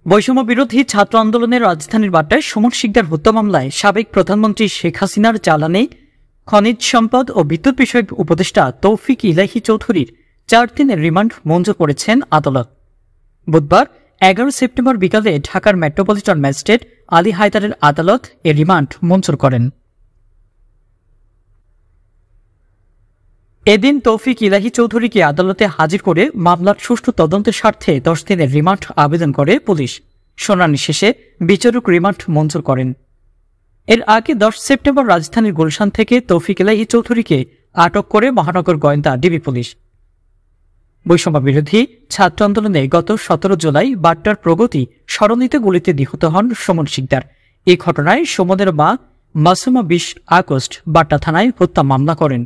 বৈষম্য বিরোধী ছাত্র আন্দোলনের রাজধানীর বাড্ডায় সুমন শিকদার হত্যা মামলায় সাবেক প্রধানমন্ত্রী শেখ হাসিনার জ্বালানি, খনিজ সম্পদ ও বিদ্যুৎ বিষয়ক উপদেষ্টা তৌফিক ইলাহি চৌধুরীর 4 দিনের রিমান্ড মঞ্জুর করেছেন আদালত। বুধবার 11 সেপ্টেম্বর বিকালে ঢাকার মেট্রোপলিটন ম্যাজিস্ট্রেট আলী হায়দারের আদালত এ রিমান্ড মঞ্জুর করেন। এদিন তৌফিক ইলাহি চৌধুরীকে আদালতে হাজির করে মামলার সুষ্ঠু তদন্তের স্বার্থে 10 দিনের রিমান্ড আবেদন করে পুলিশ। শুনানি শেষে বিচারক রিমান্ড মঞ্জুর করেন। এর আগে 10 সেপ্টেম্বর রাজধানীর গুলশান থেকে তৌফিক ইলাহি চৌধুরীকে আটক করে মহানগর গোয়েন্দা ডিবি পুলিশ। বৈষম্য বিরোধী ছাত্র আন্দোলনে গত 17 জুলাই বাড্ডার প্রগতি সরণিতে গুলিতে নিহত হন সুমন শিকদার। এই ঘটনায় সুমনের মা মাসুমা 20 আগস্ট বাড্ডা থানায় হত্যা মামলা করেন।